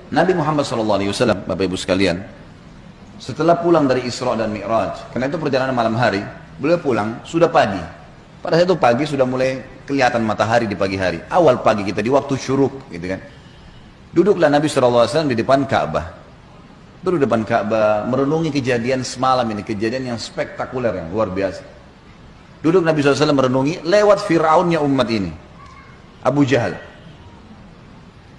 Nabi Muhammad SAW, Bapak Ibu sekalian, setelah pulang dari Isra dan Mi'raj, karena itu perjalanan malam hari, beliau pulang sudah pagi. Pada saat itu pagi sudah mulai kelihatan matahari di pagi hari. Awal pagi kita di waktu syuruk, gitu kan. Duduklah Nabi SAW di depan Ka'bah. Duduk di depan Ka'bah, merenungi kejadian semalam ini, kejadian yang spektakuler, yang luar biasa. Duduk Nabi SAW merenungi lewat Fir'aunnya umat ini, Abu Jahal.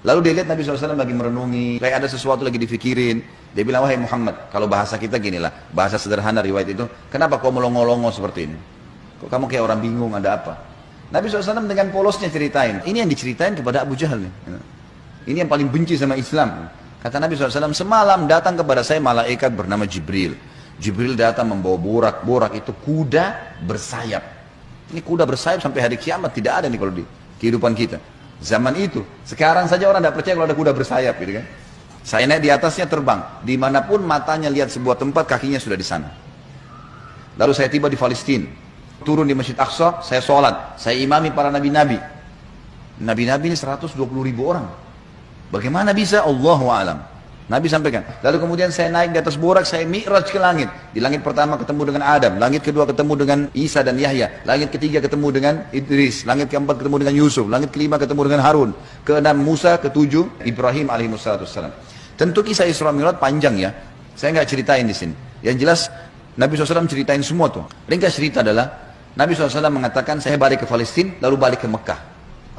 Lalu dia lihat Nabi SAW lagi merenungi, kayak ada sesuatu lagi difikirin. Dia bilang, wahai Muhammad, kalau bahasa kita ginilah, bahasa sederhana riwayat itu, kenapa kau melongo-longo seperti ini? Kok kamu kayak orang bingung, ada apa? Nabi SAW dengan polosnya ceritain, ini yang diceritain kepada Abu Jahal nih. Ini yang paling benci sama Islam. Kata Nabi SAW, semalam datang kepada saya malaikat bernama Jibril. Jibril datang membawa borak itu kuda bersayap. Ini kuda bersayap sampai hari kiamat tidak ada nih kalau di kehidupan kita. Zaman itu, sekarang saja orang tidak percaya kalau ada kuda bersayap, gitu kan? Saya naik di atasnya terbang, dimanapun matanya lihat sebuah tempat, kakinya sudah di sana. Lalu saya tiba di Palestina, turun di Masjid Aqsa, saya sholat, saya imami para nabi-nabi. Nabi-nabi ini 120.000 orang. Bagaimana bisa? Allahu a'lam. Nabi sampaikan. Lalu kemudian saya naik di atas borak, saya mi'raj ke langit. Di langit pertama ketemu dengan Adam, langit kedua ketemu dengan Isa dan Yahya, langit ketiga ketemu dengan Idris, langit keempat ketemu dengan Yusuf, langit kelima ketemu dengan Harun, keenam Musa, ketujuh Ibrahim alaihissalam. Tentu kisah Isra Mi'raj panjang ya. Saya nggak ceritain di sini. Yang jelas Nabi SAW ceritain semua tuh. Ringkas cerita adalah Nabi SAW mengatakan saya balik ke Palestina lalu balik ke Mekah.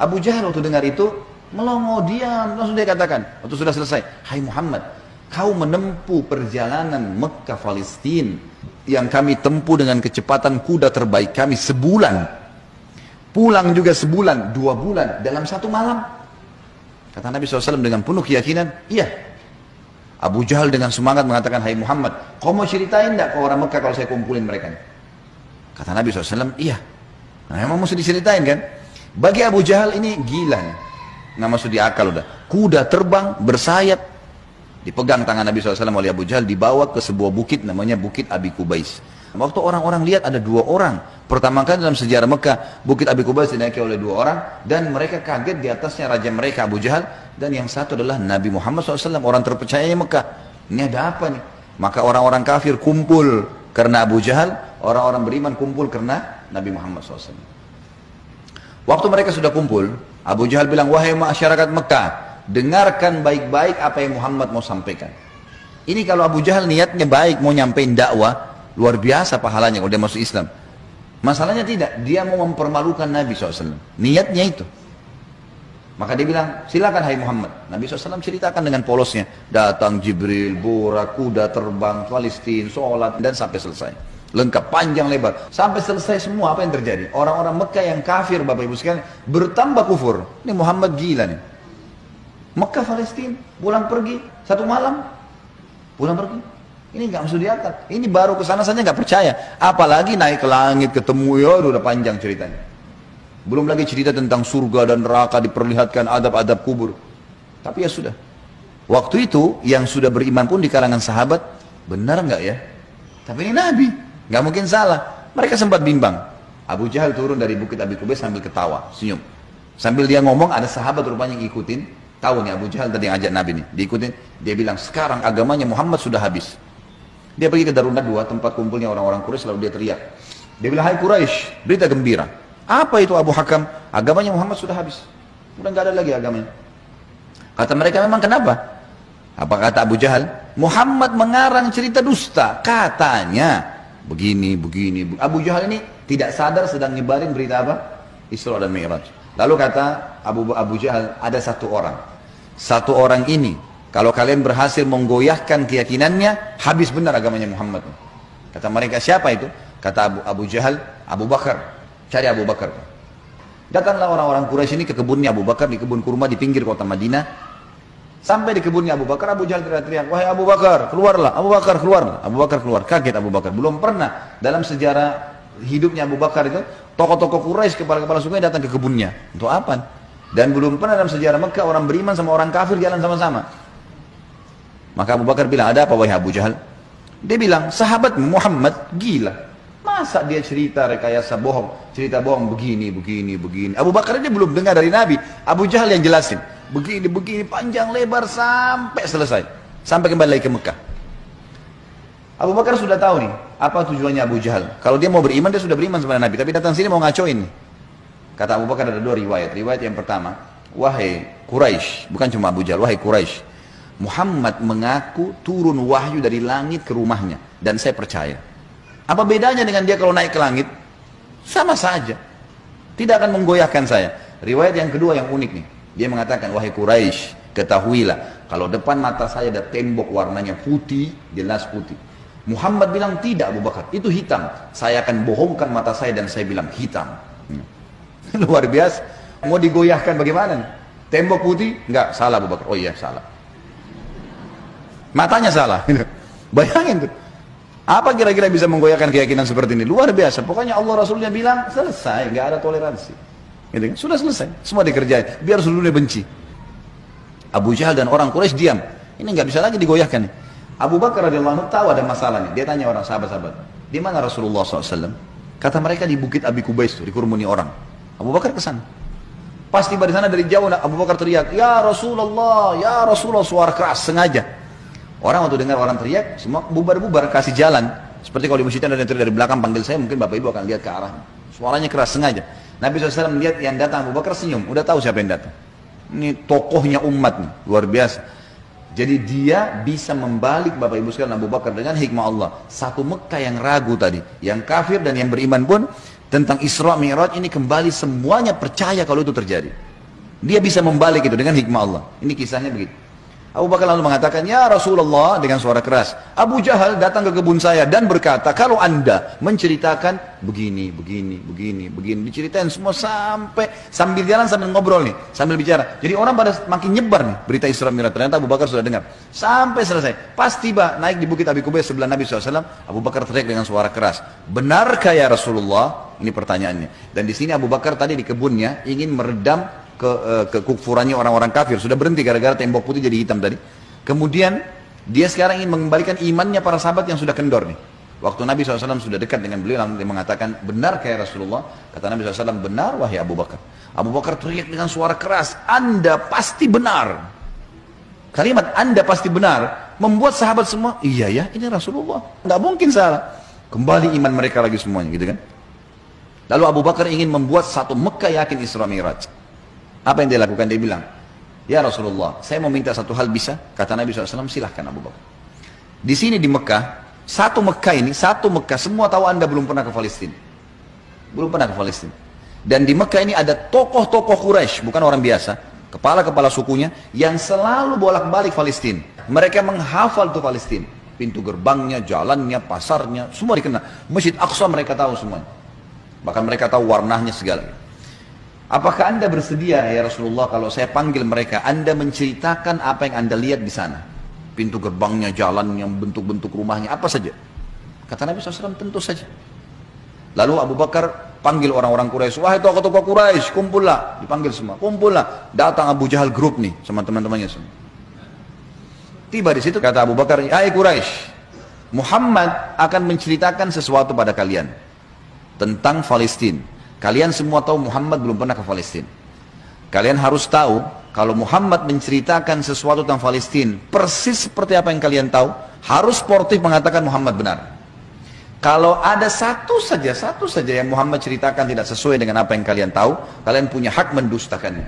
Abu Jahal waktu dengar itu melongo, diam, langsung dia katakan, waktu sudah selesai, hai Muhammad, kau menempuh perjalanan Mekah Palestina yang kami tempuh dengan kecepatan kuda terbaik kami sebulan, pulang juga sebulan, 2 bulan, dalam 1 malam. Kata Nabi SAW dengan penuh keyakinan, iya. Abu Jahal dengan semangat mengatakan, hai Muhammad, kau mau ceritain enggak ke orang Mekah kalau saya kumpulin mereka? Kata Nabi SAW, iya. Nah memang mesti diceritain kan? Bagi Abu Jahal ini gila nih. Nggak masuk di akal udah. Kuda terbang bersayap, dipegang tangan Nabi SAW oleh Abu Jahal, dibawa ke sebuah bukit namanya Bukit Abi Kubais. Waktu orang-orang lihat ada 2 orang. Pertama kali dalam sejarah Mekah, Bukit Abi Kubais dinaiki oleh 2 orang dan mereka kaget, di atasnya raja mereka Abu Jahal dan yang satu adalah Nabi Muhammad SAW, orang terpercayanya Mekah. Ini ada apa nih? Maka orang-orang kafir kumpul karena Abu Jahal, orang-orang beriman kumpul karena Nabi Muhammad SAW. Waktu mereka sudah kumpul, Abu Jahal bilang, wahai masyarakat Mekah, dengarkan baik-baik apa yang Muhammad mau sampaikan. Ini kalau Abu Jahal niatnya baik, mau nyampein dakwah, luar biasa pahalanya kalau dia masuk Islam. Masalahnya tidak, dia mau mempermalukan Nabi SAW. Niatnya itu. Maka dia bilang, silakan hai Muhammad. Nabi SAW ceritakan dengan polosnya. Datang Jibril, borak, kuda terbang, Palestina, sholat, dan sampai selesai. Lengkap, panjang lebar. Sampai selesai semua apa yang terjadi. Orang-orang Mekah yang kafir, Bapak Ibu sekalian, bertambah kufur. Ini Muhammad gila nih. Mekah, Palestina, pulang pergi, 1 malam. Pulang pergi. Ini nggak masuk di akal. Ini baru kesana saja nggak percaya. Apalagi naik ke langit, ketemu, ya udah panjang ceritanya. Belum lagi cerita tentang surga dan neraka, diperlihatkan adab-adab kubur. Tapi ya sudah. Waktu itu, yang sudah beriman pun di kalangan sahabat, benar nggak ya? Tapi ini Nabi. Nggak mungkin salah. Mereka sempat bimbang. Abu Jahal turun dari Bukit Abi Kubais sambil ketawa, senyum. Sambil dia ngomong, ada sahabat rupanya yang ngikutin. Tahu nih Abu Jahal tadi yang ajak Nabi nih. Diikutin. Dia bilang, sekarang agamanya Muhammad sudah habis. Dia pergi ke Darunat 2, tempat kumpulnya orang-orang Quraisy, lalu dia teriak. Dia bilang, hai Quraisy, berita gembira. Apa itu Abu Hakam? Agamanya Muhammad sudah habis. Udah nggak ada lagi agamanya. Kata mereka, memang kenapa? Apa kata Abu Jahal? Muhammad mengarang cerita dusta. Katanya begini. Abu Jahal ini tidak sadar sedang nyebarin berita apa? Isra dan Mi'raj. Lalu kata Abu Jahal, ada 1 orang. 1 orang ini, kalau kalian berhasil menggoyahkan keyakinannya, habis benar agamanya Muhammad. Kata mereka, siapa itu? Kata Abu Jahal, Abu Bakar. Cari Abu Bakar. Datanglah orang-orang Quraisy ini ke kebunnya Abu Bakar, di kebun kurma di pinggir kota Madinah. Sampai di kebunnya Abu Bakar, Abu Jahal teriak-teriak, wahai Abu Bakar, keluarlah, Abu Bakar keluar. Abu Bakar keluar, kaget Abu Bakar. Belum pernah dalam sejarah hidupnya Abu Bakar itu, tokoh-tokoh Quraisy, kepala-kepala suku datang ke kebunnya. Untuk apa? Dan belum pernah dalam sejarah Mekah orang beriman sama orang kafir jalan sama-sama. Maka Abu Bakar bilang, ada apa wahai Abu Jahal? Dia bilang, sahabatmu Muhammad gila. Masa dia cerita rekayasa bohong, cerita bohong begini. Abu Bakar ini belum dengar dari Nabi. Abu Jahal yang jelasin. begini panjang lebar sampai selesai, sampai kembali lagi ke Mekah. Abu Bakar sudah tahu nih apa tujuannya Abu Jahal. Kalau dia mau beriman, dia sudah beriman sama Nabi, tapi datang sini mau ngacoin. Kata Abu Bakar ada dua riwayat. Riwayat yang pertama, wahai Quraisy, bukan cuma Abu Jahal, wahai Quraisy, Muhammad mengaku turun wahyu dari langit ke rumahnya dan saya percaya. Apa bedanya dengan dia kalau naik ke langit? Sama saja, tidak akan menggoyahkan saya. Riwayat yang kedua yang unik nih, dia mengatakan, wahai Quraisy, ketahuilah kalau depan mata saya ada tembok warnanya putih, jelas putih. Muhammad bilang tidak Abu Bakar, itu hitam. Saya akan bohongkan mata saya dan saya bilang hitam. Luar biasa. Mau digoyahkan bagaimana nih? Tembok putih? Enggak, salah Abu Bakar. Oh iya, salah. Matanya salah. Bayangin tuh. Apa kira-kira bisa menggoyahkan keyakinan seperti ini? Luar biasa. Pokoknya Allah Rasulnya bilang selesai, nggak ada toleransi. Gitu kan? Sudah selesai, semua dikerjain. Biar seluruhnya benci. Abu Jahal dan orang Quraisy diam. Ini nggak bisa lagi digoyahkan nih. Abu Bakar radhiyallahu anhu tahu ada masalah nih. Dia tanya orang sahabat-sahabat, di mana Rasulullah SAW? Kata mereka di Bukit Abi Kubais, dikerumuni orang. Abu Bakar ke sana. Pas tiba di sana dari jauh, Abu Bakar teriak, ya Rasulullah, suara keras sengaja. Orang waktu dengar orang teriak, semua bubar-bubar kasih jalan. Seperti kalau di masjid ada yang teriak dari belakang panggil saya, mungkin bapak ibu akan lihat ke arah. Suaranya keras sengaja. Nabi SAW melihat yang datang, Abu Bakar senyum, udah tahu siapa yang datang. Ini tokohnya umat nih, luar biasa. Jadi dia bisa membalik Bapak Ibu sekalian Abu Bakar dengan hikmah Allah. Satu Mekah yang ragu tadi, yang kafir dan yang beriman pun tentang Isra Mi'raj ini kembali semuanya percaya kalau itu terjadi. Dia bisa membalik itu dengan hikmah Allah. Ini kisahnya begitu. Abu Bakar lalu mengatakan, ya Rasulullah, dengan suara keras. Abu Jahal datang ke kebun saya dan berkata, kalau anda menceritakan begini. Diceritain semua sambil jalan sambil ngobrol nih, sambil bicara. Jadi orang pada makin nyebar nih berita Isra Mi'raj. Ternyata Abu Bakar sudah dengar. Sampai selesai. Pas tiba naik di Bukit Abi Kubais sebelah Nabi SAW, Abu Bakar teriak dengan suara keras. Benarkah ya Rasulullah? Ini pertanyaannya. Dan di sini Abu Bakar tadi di kebunnya ingin meredam kekufurannya orang-orang kafir. Sudah berhenti gara-gara tembok putih jadi hitam tadi. Kemudian dia sekarang ingin mengembalikan imannya para sahabat yang sudah kendor nih. Waktu Nabi SAW sudah dekat dengan beliau, lalu dia mengatakan, benar kayak Rasulullah? Kata Nabi SAW, benar wahai Abu Bakar. Abu Bakar teriak dengan suara keras, Anda pasti benar. Kalimat Anda pasti benar membuat sahabat semua, iya ya, ini Rasulullah, nggak mungkin salah. Kembali iman mereka lagi semuanya, gitu kan? Lalu Abu Bakar ingin membuat satu Mekah yakin Isra Mi'raj. Apa yang dia lakukan? Dia bilang, ya Rasulullah, saya mau minta satu hal, bisa? Kata Nabi SAW, silahkan Abu Bakar. Di sini di Mekah, satu Mekah, semua tahu Anda belum pernah ke Palestina. Belum pernah ke Palestina. Dan di Mekah ini ada tokoh-tokoh Quraisy, bukan orang biasa, kepala-kepala sukunya, yang selalu bolak-balik Palestina. Mereka menghafal tuh Palestina. Pintu gerbangnya, jalannya, pasarnya, semua dikenal. Masjid Aqsa mereka tahu semuanya. Bahkan mereka tahu warnanya segala. Apakah Anda bersedia ya Rasulullah kalau saya panggil mereka, Anda menceritakan apa yang Anda lihat di sana? Pintu gerbangnya, jalannya, bentuk-bentuk rumahnya, apa saja. Kata Nabi SAW, tentu saja. Lalu Abu Bakar panggil orang-orang Quraisy, wahai tokoh-tokoh Quraisy, kumpullah. Dipanggil semua, kumpullah. Datang Abu Jahal grup nih, sama teman-temannya semua. Tiba di situ kata Abu Bakar, hai Quraisy, Muhammad akan menceritakan sesuatu pada kalian tentang Palestina. Kalian semua tahu Muhammad belum pernah ke Palestina. Kalian harus tahu kalau Muhammad menceritakan sesuatu tentang Palestina persis seperti apa yang kalian tahu, harus sportif mengatakan Muhammad benar. Kalau ada satu saja yang Muhammad ceritakan tidak sesuai dengan apa yang kalian tahu, kalian punya hak mendustakannya.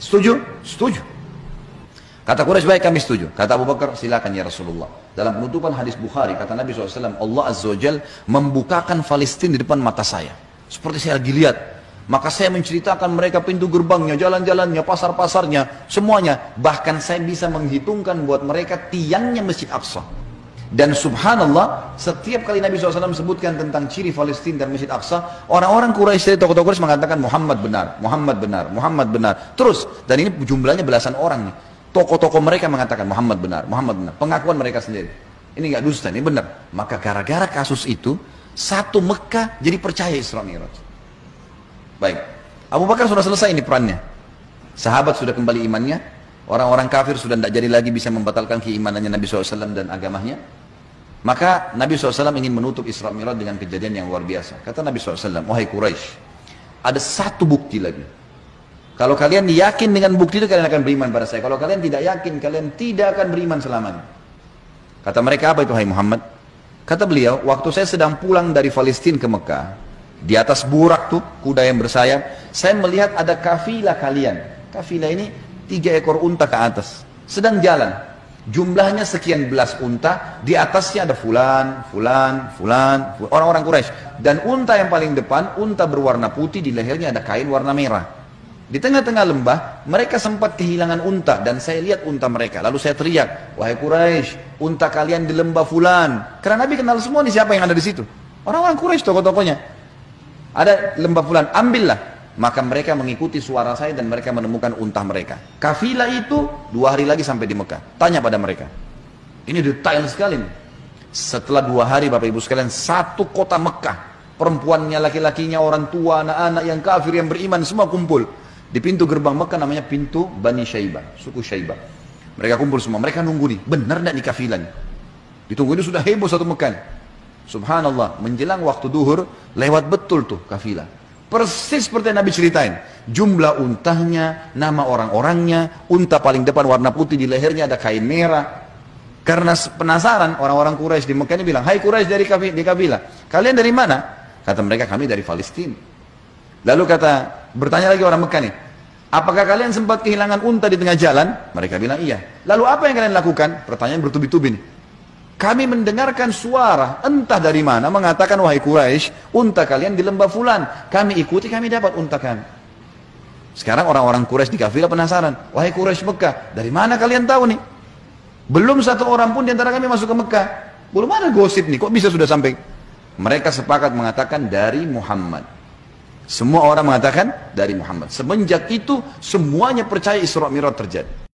Setuju? Setuju. Kata Quraisy, baik kami setuju. Kata Abu Bakar, silakan ya Rasulullah. Dalam penutupan hadis Bukhari, kata Nabi SAW, Allah Azza wa Jal membukakan Palestina di depan mata saya. Seperti saya lagi lihat. Maka saya menceritakan mereka pintu gerbangnya, jalan-jalannya, pasar-pasarnya, semuanya. Bahkan saya bisa menghitungkan buat mereka tiangnya Masjid Aqsa. Dan subhanallah, setiap kali Nabi SAW sebutkan tentang ciri Palestina dan Masjid Aqsa, orang-orang Quraisy dari tokoh-tokoh Quraisy mengatakan Muhammad benar, Muhammad benar, Muhammad benar. Terus, dan ini jumlahnya belasan orang nih. Tokoh-tokoh mereka mengatakan Muhammad benar, Muhammad benar. Pengakuan mereka sendiri. Ini nggak dusta, ini benar. Maka gara-gara kasus itu, satu Mekah jadi percaya Isra Mi'raj. Baik, Abu Bakar sudah selesai ini perannya. Sahabat sudah kembali imannya. Orang-orang kafir sudah tidak jadi lagi bisa membatalkan keimanannya Nabi SAW dan agamanya. Maka Nabi SAW ingin menutup Isra Mi'raj dengan kejadian yang luar biasa. Kata Nabi SAW, wahai Quraisy, ada satu bukti lagi Kalau kalian yakin dengan bukti itu, kalian akan beriman pada saya. Kalau kalian tidak yakin, kalian tidak akan beriman selamanya. Kata mereka, apa itu hai Muhammad? Kata beliau, waktu saya sedang pulang dari Palestina ke Mekah, di atas burak tuh, kuda yang bersayap, saya melihat ada kafilah kalian. Kafilah ini 3 ekor unta ke atas, sedang jalan. Jumlahnya sekian belas unta, di atasnya ada fulan, orang-orang Quraisy. Dan unta yang paling depan, unta berwarna putih, di lehernya ada kain warna merah. Di tengah-tengah lembah, mereka sempat kehilangan unta, dan saya lihat unta mereka. Lalu saya teriak, wahai Quraisy, unta kalian di lembah fulan. Karena Nabi kenal semua nih siapa yang ada di situ. Orang-orang Quraisy, tokoh-tokohnya. Ada lembah fulan, ambillah. Maka mereka mengikuti suara saya dan mereka menemukan unta mereka. Kafilah itu 2 hari lagi sampai di Mekah. Tanya pada mereka. Ini detail sekali nih. Setelah 2 hari Bapak Ibu sekalian, satu kota Mekah. Perempuannya, laki-lakinya, orang tua, anak-anak yang kafir, yang beriman, semua kumpul. Di pintu gerbang Mekah namanya pintu Bani Syaibah, suku Syaibah. Mereka kumpul semua, mereka nunggu nih, benar tidak nih kafilah nih? Ditunggu, ini sudah heboh satu Mekah nih. Subhanallah, menjelang waktu duhur, lewat betul tuh kafilah. Persis seperti yang Nabi ceritain. Jumlah untanya, nama orang-orangnya, unta paling depan warna putih, di lehernya ada kain merah. Karena penasaran, orang-orang Quraisy di Mekah ini bilang, hai Quraisy dari kafilah, kalian dari mana? Kata mereka, kami dari Palestina. Lalu bertanya lagi orang Mekah nih, apakah kalian sempat kehilangan unta di tengah jalan? Mereka bilang iya. Lalu apa yang kalian lakukan? Pertanyaan bertubi-tubi nih. Kami mendengarkan suara entah dari mana mengatakan, wahai Quraisy, unta kalian di lembah fulan. Kami ikuti, kami dapat unta kami. Sekarang orang-orang Quraisy di kafilah penasaran, wahai Quraisy Mekah, dari mana kalian tahu nih? Belum satu orang pun di antara kami masuk ke Mekah. Belum ada gosip nih, kok bisa sudah sampai? Mereka sepakat mengatakan dari Muhammad. Semua orang mengatakan dari Muhammad. Semenjak itu semuanya percaya Isra Mi'raj terjadi.